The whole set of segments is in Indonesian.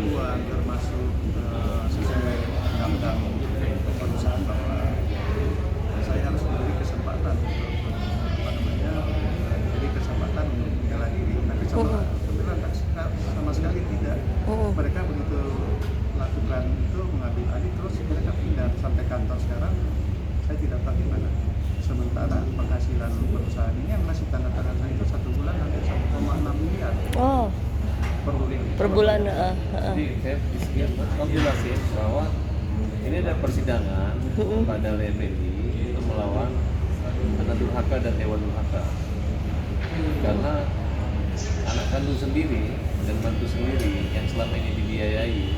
ketentuan termasuk sesuai undang-undang perusahaan bahwa saya harus memberi kesempatan untuk apa namanya diberi kesempatan untuk membela diri. Tapi kebetulan sama sekali tidak. Mereka begitu lakukan itu mengambil alih terus mereka pindah sampai kantor sekarang. Saya tidak tahu gimana. Sementara penghasilan perusahaan ini yang masih tanda tangan saya itu 1 bulan hampir 1,6 miliar. Oh, per bulan. Jadi saya mau jelasin bahwa ini ada persidangan pada Effendi untuk melawan anak durhaka dan hewan durhaka. Karena anak kandung sendiri dan mantu sendiri yang selama ini dibiayai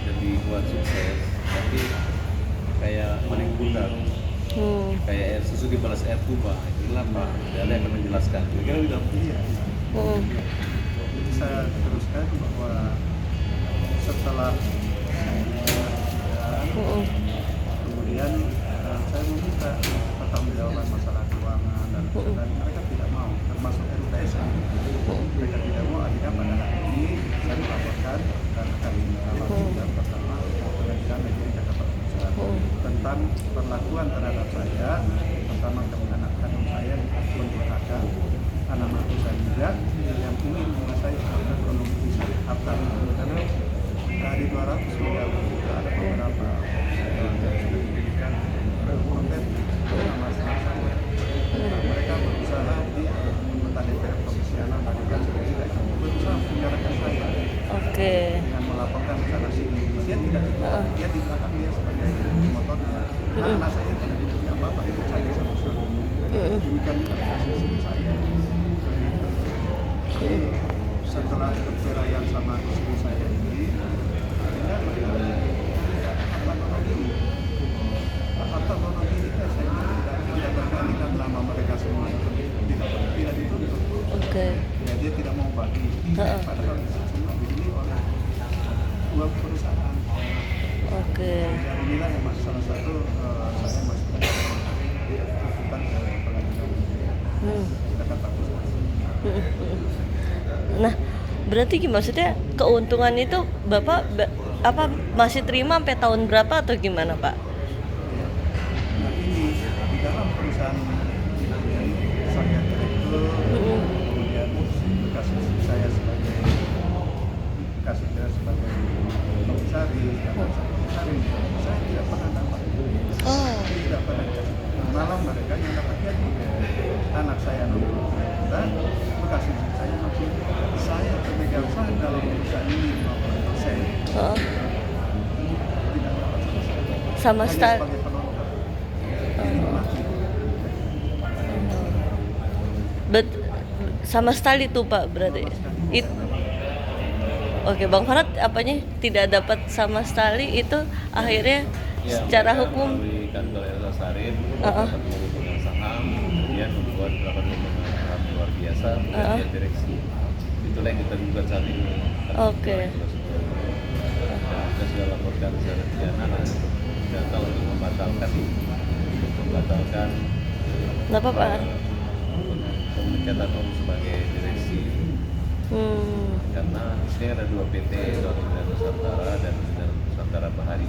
dan dibuat sukses, tapi kayak maling budak, kayak air susu dibalas air tuba. Inilah Pak Dale akan menjelaskan. Kira-kira gitu. Iya. Jadi saya teruskan bahwa setelah kemudian saya meminta pertanggungjawaban masalah keuangan dan mereka tidak mau, termasuk RUTS. Mereka tidak mau. Akhirnya pada hari ini saya melaporkan dan kami melaporkan pertama pengadilan negeri Jakarta Pusat tentang perlakuan terhadap saya, pertama kepada kandung saya pendurhaka, anak mantu saya juga yang ingin menguasai harta ekonomi harta karena dari 200 miliar itu ada beberapa yang sudah diberikan konten nama saya. Mereka berusaha di anggota DPR Komisi 6 melakukan berusaha menjarakan saya. Dengan melaporkan ke sana sini. Dia tidak dia di belakang dia sebagai motornya. Karena saya tidak diberi apa-apa itu saja sama sekali. Demikian juga posisi saya. Jadi setelah perceraian sama istri saya ini, akhirnya mereka apa teknologi ini saya tidak berkaitan nama mereka semua itu tidak dituntut. Ya dia tidak mau bagi. Padahal semua dibeli oleh dua perusahaan. Dan inilah yang salah satu saya masih tuntutan ke pengadilan Jakarta Pusat. Nah, berarti maksudnya keuntungan itu Bapak apa masih terima sampai tahun berapa atau gimana, Pak? Nah ini di dalam perusahaan saya direktur, kemudian kasih saya sebagai komisaris, saya tidak pernah dapat. Tidak pernah. Malah mereka yang dapat gaji. Anak saya nomor dan bekas istri saya masih saya pemegang saham dalam perusahaan ini 50%. Tidak dapat sama sekali. sebagai penonton. Menikmati. Sama sekali tuh Pak berarti. Oke, Bang Farad apanya tidak dapat sama sekali itu akhirnya Ya, secara hukum melalui kantor Elsa Sarif dapat mengumpulkan saham, kemudian membuat rapat pembangunan saham luar biasa dan direksi. Itulah yang kita gugat saat ini. Oke. Kita sudah laporkan secara pidana data untuk membatalkan Kenapa Pak? pemecatan Om sebagai direksi. Karena di sini ada 2 PT, Daun Nusantara dan Nusantara Bahari.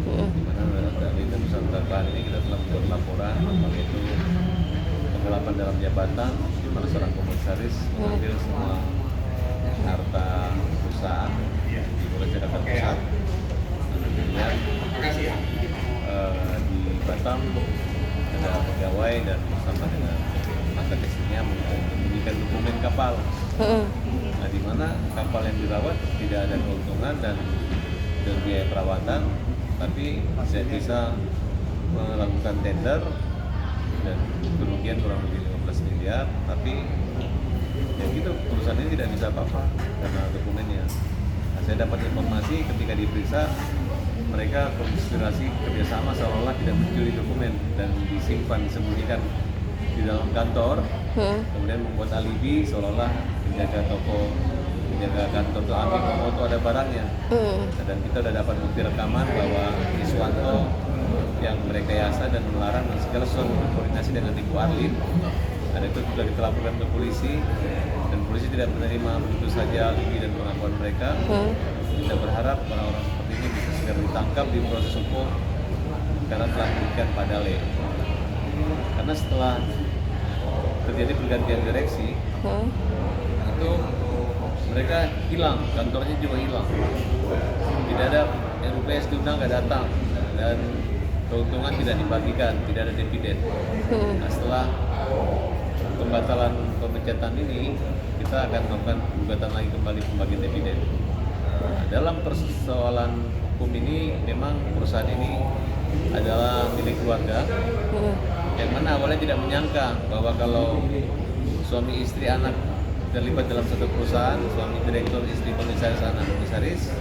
Di mana dari Nusantara Bahari ini kita telah membuat laporan yaitu penggelapan dalam jabatan di mana seorang komisaris mengambil semua harta perusahaan di Polres Jakarta Pusat. Kemudian di Batam ada pegawai dan bersama dengan mantan istrinya menyembunyikan dokumen kapal. Nah, di mana kapal yang dirawat tidak ada keuntungan dan biaya perawatan, tapi saya bisa melakukan tender dan kerugian kurang lebih 15 miliar, tapi ya gitu perusahaan ini tidak bisa apa-apa karena dokumennya. Nah, saya dapat informasi ketika diperiksa mereka konspirasi kerjasama seolah-olah tidak mencuri dokumen dan disimpan disembunyikan di dalam kantor, kemudian membuat alibi seolah-olah penjaga kantor itu ambil foto ada barangnya. Dan kita udah dapat bukti rekaman bahwa Iswanto yang merekayasa dan melarang dan segala sesuatu berkoordinasi dengan Ibu Arlin Ada itu sudah kita laporkan ke polisi dan polisi tidak menerima begitu saja alibi dan pengakuan mereka. Kita berharap orang-orang seperti ini bisa segera ditangkap di proses hukum karena telah merugikan Pak Dale. Karena setelah terjadi pergantian direksi, itu mereka hilang, kantornya juga hilang. Tidak ada RUPS diundang, nggak datang, dan keuntungan tidak dibagikan, tidak ada dividen. Nah, setelah pembatalan pemecatan ini, kita akan melakukan gugatan lagi kembali pembagian dividen. Nah, dalam persoalan hukum ini, memang perusahaan ini adalah milik keluarga, yang mana awalnya tidak menyangka bahwa kalau suami istri anak terlibat dalam satu perusahaan, suami direktur, istri komisaris, anak komisaris,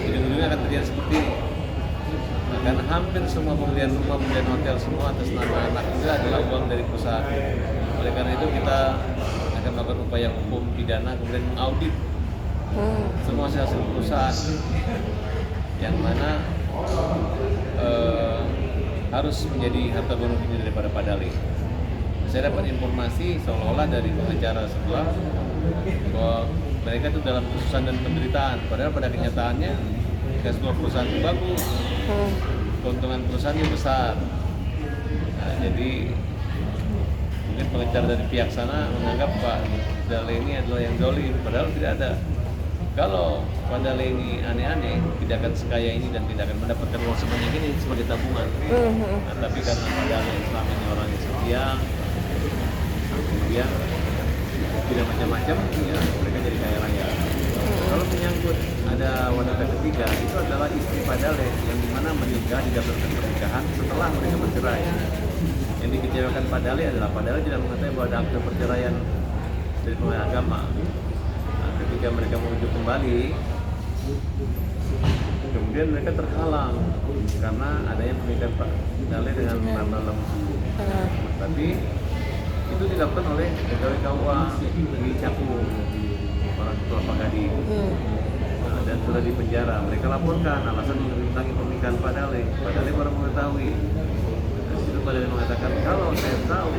ujung-ujungnya akan terjadi seperti ini. Nah, karena hampir semua pembelian rumah, pembelian hotel semua atas nama anak itu adalah uang dari perusahaan. Oleh karena itu kita akan melakukan upaya hukum pidana, kemudian mengaudit semua hasil perusahaan yang mana harus menjadi harta gono daripada Pak Dale. Saya dapat informasi seolah-olah dari pengacara sebelah bahwa mereka itu dalam kesusahan dan penderitaan, padahal pada kenyataannya cash flow perusahaan itu bagus, keuntungan perusahaannya besar. Nah, jadi mungkin pengacara dari pihak sana menganggap Pak Dale ini adalah yang zalim, padahal tidak ada. Kalau Pak Dale ini aneh-aneh, tidak akan sekaya ini dan tidak akan mendapatkan uang sebanyak ini sebagai tabungan. Nah, tapi karena Pak Dale selama ini orang yang setia, kemudian tidak macam-macam, ya mereka jadi kaya raya. Kalau menyangkut ada wanita ketiga, itu adalah istri Pak Dale yang dimana menikah, didaftarkan pernikahan setelah mereka bercerai. Yang dikecewakan Pak Dale adalah Pak Dale tidak mengetahui bahwa ada akte perceraian dari pengadilan agama. Nah, ketika mereka merujuk kembali, kemudian mereka terhalang karena adanya pernikahan Pak Dale dengan Rama Lemsu. Tapi itu dilakukan oleh pegawai KUA di Cakung, orang tua Pak Gadi. Nah, dan sudah dipenjara. Mereka laporkan alasan merintangi pernikahan Pak Dale. Pak Dale baru mengetahui. Dan situ Pak Dale mengatakan, kalau saya tahu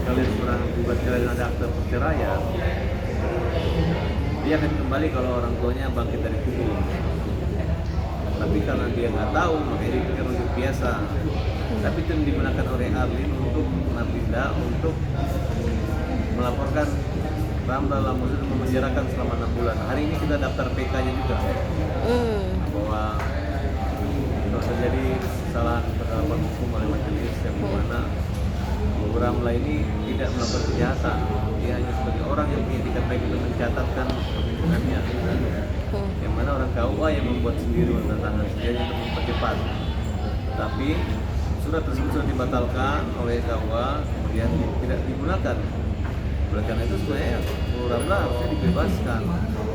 kalian pernah buat kalian ada akte perceraian, dia akan kembali kalau orang tuanya bangkit dari kubur. Tapi karena dia nggak tahu, makanya dia pikir untuk biasa. Tapi itu digunakan oleh Arlin untuk Napinda untuk melaporkan Ramla Lamusu dan memenjarakan selama 6 bulan. Hari ini kita daftar PK-nya juga, bahwa terus terjadi kesalahan penerapan hukum oleh majelis yang mana Bu Ramla ini tidak melakukan kejahatan. Dia hanya sebagai orang yang punya etikat baik untuk mencatatkan perhitungannya. Yang mana orang KUA yang membuat sendiri tantangan sendiri untuk mempercepat. Tapi surat tersebut sudah dibatalkan oleh KUA, kemudian tidak digunakan. Oleh karena itu sebenarnya Bu Ramla harusnya dibebaskan,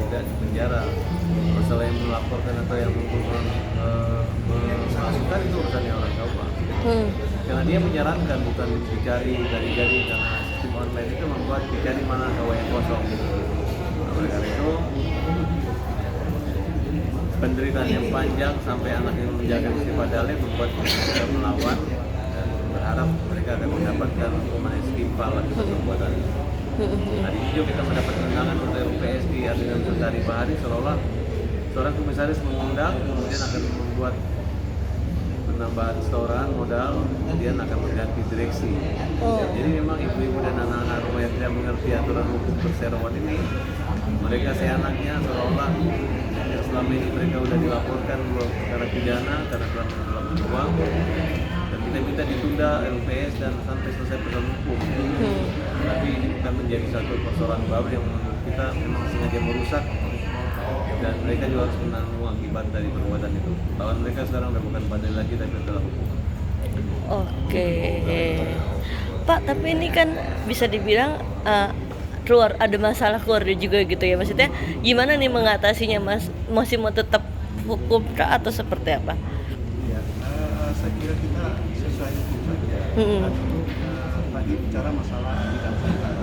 tidak dipenjara. Masalah yang melaporkan atau yang memasukkan itu urusannya orang KUA. Karena dia menyarankan, bukan dicari dari karena sistem online itu membuat dicari mana KUA yang kosong. Nah, oleh karena itu penderitaan yang panjang sampai anak yang menjaga istri Pak Dale membuat mereka melawan dan berharap mereka akan mendapatkan hukuman yang setimpal akibat perbuatan. Hari ini juga kita mendapat undangan untuk RUPS di Ardinan Sutari Bahari, seolah-olah seorang komisaris mengundang, kemudian akan membuat penambahan setoran modal, kemudian akan mengganti direksi. Jadi memang ibu-ibu dan anak-anak rumah yang tidak mengerti aturan hukum perseroan ini, mereka seenaknya seolah-olah yang selama ini mereka sudah dilaporkan perkara pidana karena telah mengelabui uang, dan kita minta ditunda RUPS dan sampai selesai persoalan hukum. Tapi ini bukan menjadi satu persoalan baru yang menurut kita memang sengaja merusak, dan mereka juga harus menanggung akibat dari perbuatan itu. Lawan mereka sekarang udah bukan badai lagi, tapi adalah hukum. Oke. Pak, tapi ini kan bisa dibilang keluar ada masalah keluarga juga gitu ya, maksudnya gimana nih mengatasinya, Mas? Masih mau tetap hukum kah atau seperti apa? Ya, saya kira kita sesuai hukum saja. Tadi bicara masalah bidang perkara.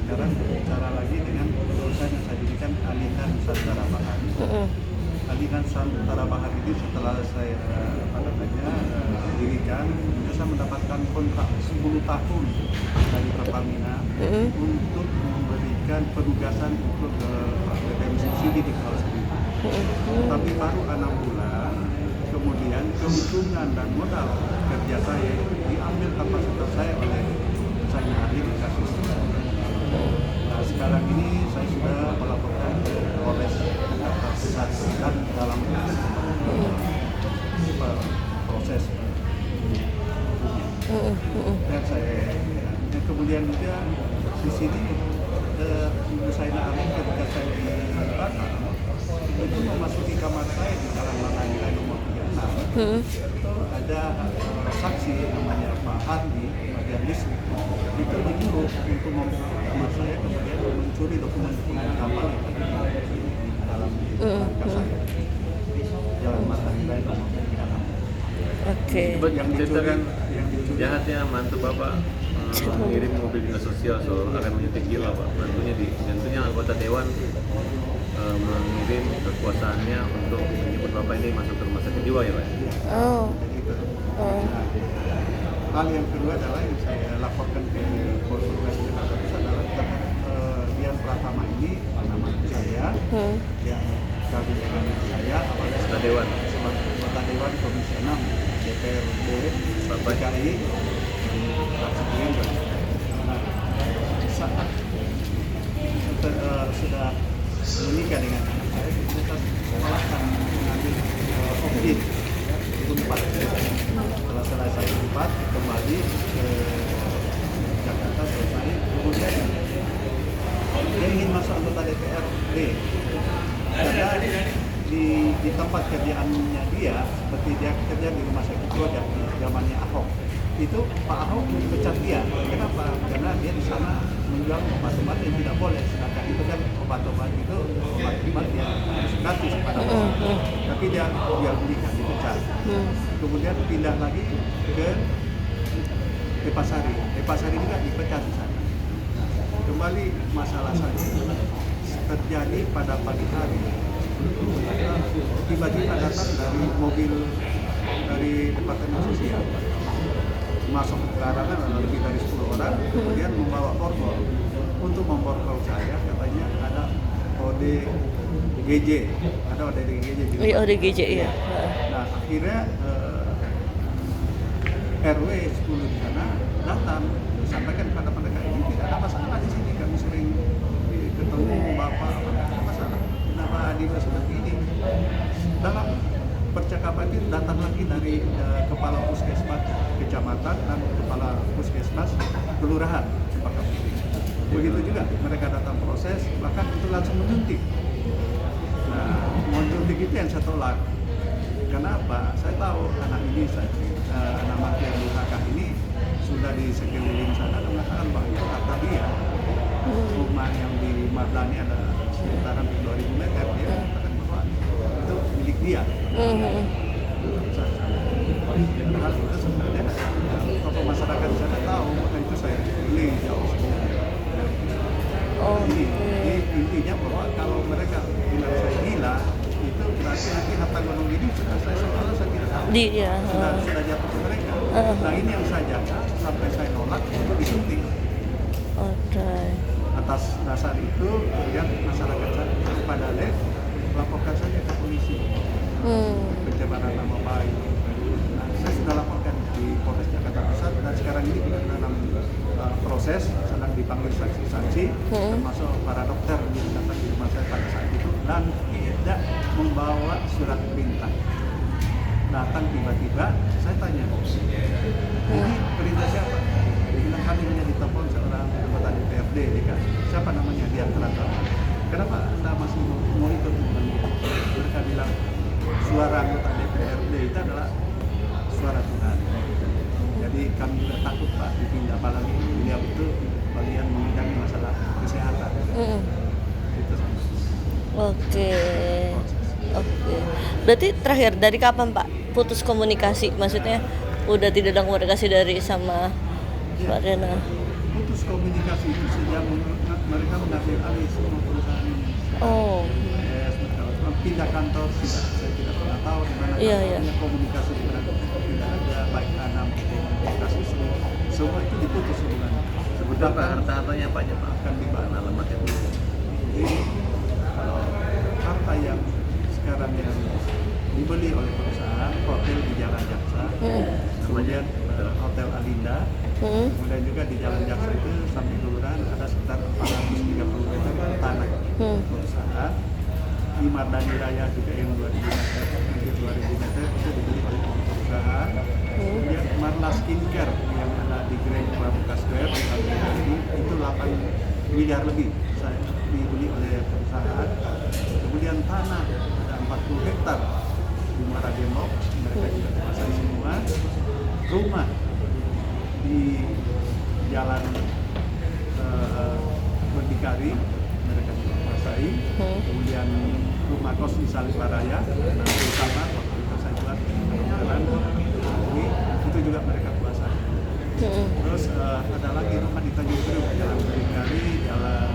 Sekarang bicara lagi dengan urusan yang saya jadikan alihan Nusantara Bahari. Aliran Nusantara Bahar ini setelah saya dirikan, itu saya mendapatkan kontrak 10 tahun dari Pertamina untuk memberikan penugasan untuk BBM subsidi di kawasan itu. Tapi baru 6 bulan, kemudian keuntungan dan modal kerja saya diambil kapasitas saya oleh saya ahli di kasus itu. Nah, sekarang ini saya sudah melaporkan ke Polres Jakarta Pusat dan dalam proses dan saya kemudian juga di sini Ibu Saina Amin ketika saya di Batam itu memasuki kamar saya di dalam lantai nomor 36 ada saksi namanya Pak Hardi bagian listrik itu menyuruh untuk membuka kamar saya kemudian mencuri dokumen-dokumen kapal yang ada di dalam rangka saya Jalan Martani nomor 36. Oke. Yang diceritakan jahatnya mantu bapak mengirim mobil dinas sosial soal akan menyetik gila pak. Mantunya anggota dewan mengirim kekuasaannya untuk menyebut bapak ini masuk ke rumah sakit jiwa ya pak. Oh. Nah, hal yang kedua adalah yang saya laporkan ke Polres Jakarta Pusat adalah Dian Pratama ini nama saya yang kami dengan saya awalnya Anggota dewan. Anggota Dewan Komisi 6 DPRD DKI fraksi Gerindra. Nah, saat sudah menikah dengan anak saya, kita akan mengambil opsi Unpad. Setelah selesai Unpad, kembali ke Jakarta selesai. Kemudian dia ingin masuk anggota DPRD karena di tempat kerjaannya dia, seperti dia kerja di rumah sakit Kodam di zamannya Ahok, itu Pak Ahok memecat dia. Kenapa? Karena dia di sana menjual obat-obat yang tidak boleh. Sedangkan itu kan obat-obat itu obat yang harus gratis pada orang. Tapi dia belikan, dipecat. Kemudian pindah lagi ke Pasari. Pasari juga dipecat di sana. Kembali masalah saya terjadi pada pagi hari. Tiba-tiba datang dari mobil dari Departemen Sosial masuk ke karangan lebih dari 10 orang, kemudian membawa borgol untuk memborgol saya, katanya ada ODGJ, ada ODGJ juga. ODGJ iya. Nah akhirnya RW 10 di sana datang sampaikan kepada mereka ini tidak ada masalah di sini, kami sering ketemu bapak, tidak ada masalah, kenapa Adina seperti ini. Dalam percakapan itu datang lagi dari kepala puskesmas kecamatan dan kepala puskesmas kelurahan Pakapuri. Begitu juga mereka datang proses, bahkan itu langsung menyuntik. Nah, menyuntik itu yang saya tolak. Kenapa? Saya tahu anak ini, anak mantu yang durhaka ini sudah di sekeliling sana dan mengatakan bahwa itu kata dia rumah yang di Mardani ada sekitaran 2000 meter, dia mengatakan bahwa itu milik dia. Padahal itu sebenarnya tokoh masyarakat di sana tahu, maka itu saya pilih jauh sebenarnya. Jadi intinya bahwa kalau mereka bilang saya gila, itu berarti nanti harta gunung ini sudah saya soalnya saya tidak tahu. Sudah jatuh ke mereka. Nah ini yang saya jaga sampai saya nolak untuk disuntik. Atas dasar itu, kemudian masyarakat saya pada laporkan saja ke polisi. Pencemaran nama baik. Nah, saya sudah laporkan di Polres Jakarta Pusat dan sekarang ini kita dalam proses, sedang dipanggil saksi-saksi, termasuk para dokter yang datang di rumah saya pada saat itu dan tidak membawa surat perintah. Datang tiba-tiba, saya tanya, ini perintah siapa? Dia bilang kami hanya ditelepon seorang anggota DPRD DKI. Siapa namanya? Dian Pratama. Kenapa Anda masih mau ikut dengan itu? Mereka bilang suara anggota DPRD itu adalah suara Tuhan. Jadi kami tidak takut Pak dipindah, apalagi beliau itu bagian membidangi masalah kesehatan. Itu sama. Oke. Berarti terakhir dari kapan Pak putus komunikasi? Maksudnya udah tidak ada komunikasi dari sama Pak Rena? Putus komunikasi itu sejak mereka mengambil alih semua perusahaan ini. pindah kantor tidak, saya tidak pernah tahu di mana Iya, kantornya, iya. komunikasi dengan tidak ada, baik tanam komunikasi semua itu diputus hubungan. Sebutkan Pak harta-hartanya apa aja Pak? Akan dibahas. Alamatnya dulu. Jadi kalau harta yang sekarang yang dibeli oleh perusahaan, hotel di Jalan Jaksa, kemudian Hotel Alinda, kemudian juga di Jalan Jaksa itu sampai kelurahan ada sekitar 430 meter tanah perusahaan. Di Mardani Raya juga yang 2000 meter, hampir 2000 meter itu dibeli oleh perusahaan. Kemudian Marla Skincare yang ada di Grand Pramuka Square di Kalimantan ini itu 8 miliar lebih saya dibeli oleh perusahaan. Kemudian tanah ada 40 hektar di Muara Gembong, mereka juga kuasai semua. Rumah di Jalan Berdikari mereka juga kuasai. Kemudian rumah kos di Saliparaya, nanti sama waktu itu saya buat jalan ini itu juga mereka kuasai. Terus ada lagi rumah di Tanjung Priok, Jalan Berdikari, Jalan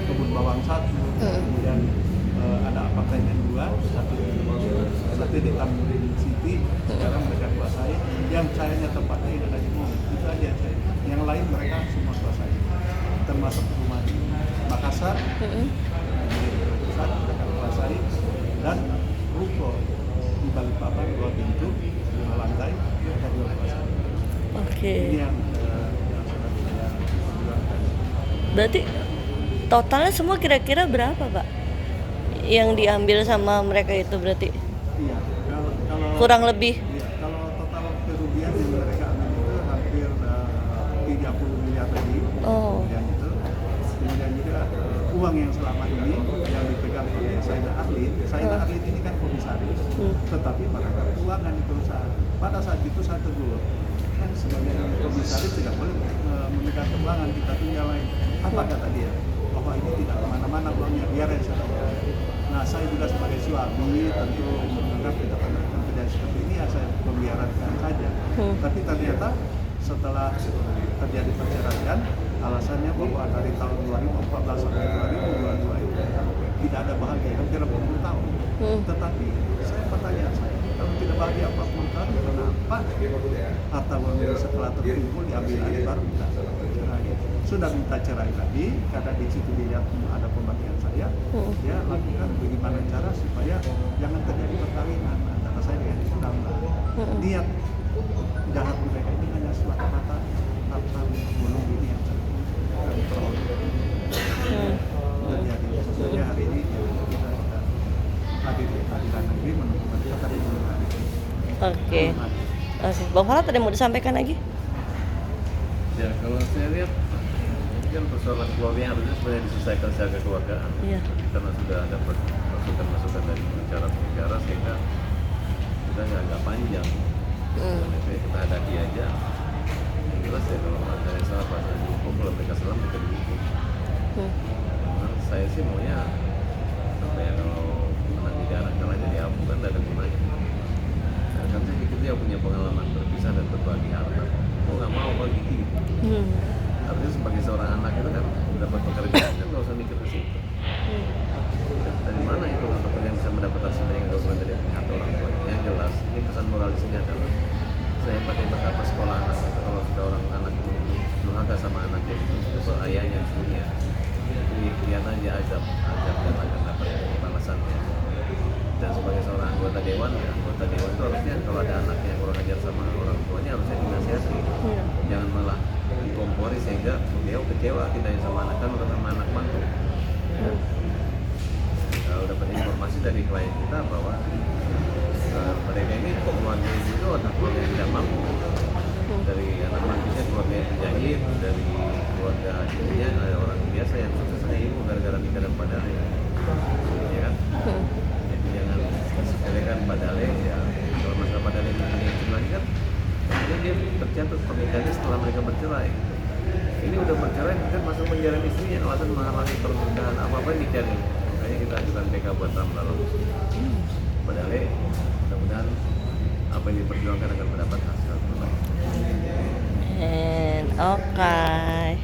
Kebun Bawang 1, kemudian ada apartemen 2, satu di Tamrin City, sekarang mereka kuasai. Yang sayanya tempatnya ini ada di Mall, itu aja saya. Yang lain mereka semua kuasai, termasuk rumah di Makassar, pusat mereka kuasai, dan ruko di Balikpapan 2 pintu 5 lantai mereka juga kuasai. Oke. Ini yang sudah saya perjuangkan. Berarti totalnya semua kira-kira berapa, Pak? Yang diambil sama mereka itu berarti Iya, kalau kurang lebih. iya, kalau total kerugian yang mereka ambil itu hampir 30 miliar lebih. Oh. Kemudian juga uang yang selama ini yang dipegang oleh Saina Arlin. Saina Arlin ini kan komisaris, tetapi mereka keuangan di perusahaan. Pada saat itu saya tegur, kan sebagai komisaris tidak boleh memegang keuangan, kita tinggal lain. Apa kata dia? Bahwa ini tidak kemana-mana uangnya, biarin saja. Nah, saya juga sebagai suami tentu menganggap kita pernah terjadi seperti ini, ya saya membiarkan saja. Tapi ternyata setelah terjadi perceraian, alasannya bahwa dari tahun 2014 sampai 2022 itu tidak ada bahagia, hampir 40 tahun. Tetapi saya pertanyaan saya, kalau tidak bahagia 40 tahun, kenapa harta warisan setelah terkumpul diambil alih baru minta cerai? Sudah minta cerai lagi, karena di situ dilihat ada pembagian saya, dia lakukan bagaimana cara supaya jangan terjadi perkawinan antara saya dengan istri. Niat jahat mereka ini hanya suatu kata harta gunung ini yang saya peroleh. Terjadi sebenarnya hari ini kita hadir di pengadilan negeri menemukan kata di pengadilan negeri. Oke. Bang Farad ada yang mau disampaikan lagi? Ya kalau saya lihat ini kan persoalan keluarga harusnya sebenarnya diselesaikan secara kekeluargaan. Iya. Karena sudah ada masukan-masukan dari pengacara sehingga kita nggak panjang. Jadi kita hadapi aja. Yang jelas ya kalau ada yang salah pada dihukum, kalau mereka salah mereka dihukum. Saya sih maunya apa ya, kalau anak tidak anak kalah jadi abu kan tidak ada gunanya. Nah, kan saya pikir dia punya pengalaman berpisah dan berbagi harta. Mau nggak mau bagi gitu. Artinya sebagai seorang anak itu kan dapat pekerjaan kan nggak usah mikir ke situ. Dari mana itu untuk yang bisa mendapat hasil yang dokumen dari pihak orang tua? Yang jelas ini pesan moral di sini adalah saya pakai betapa sekolah anak kalau sudah orang anak itu durhaka sama anaknya itu ayahnya ibunya itu lihat aja azab dan akan dapat balasannya. Dan sebagai seorang anggota dewan itu harusnya kalau ada anaknya yang kurang ajar sama orang tuanya harusnya dinasihati, jangan malah dikompori sehingga dia kecewa kita yang sama anak kan udah sama anak mantu. Kalau dapat informasi dari klien kita bahwa mereka ini keluarga itu adalah keluarga yang tidak mampu, dari anak mantunya keluarga yang penjahit, dari keluarga ibunya ada orang biasa yang suksesnya ibu gara-gara nikah dan padale, ya kan? Jadi jangan sepelekan padale ya. Kalau masalah padale ini lagi kan, dia tercatat pernikahannya setelah mereka bercerai. Ini udah bercerai kan masuk penjara istrinya alasan menghalangi pernikahan apa dicari. Makanya kita ajukan PK buat Ram lalu. Padahal mudah-mudahan apa yang diperjuangkan akan mendapat hasil terbaik. And okay.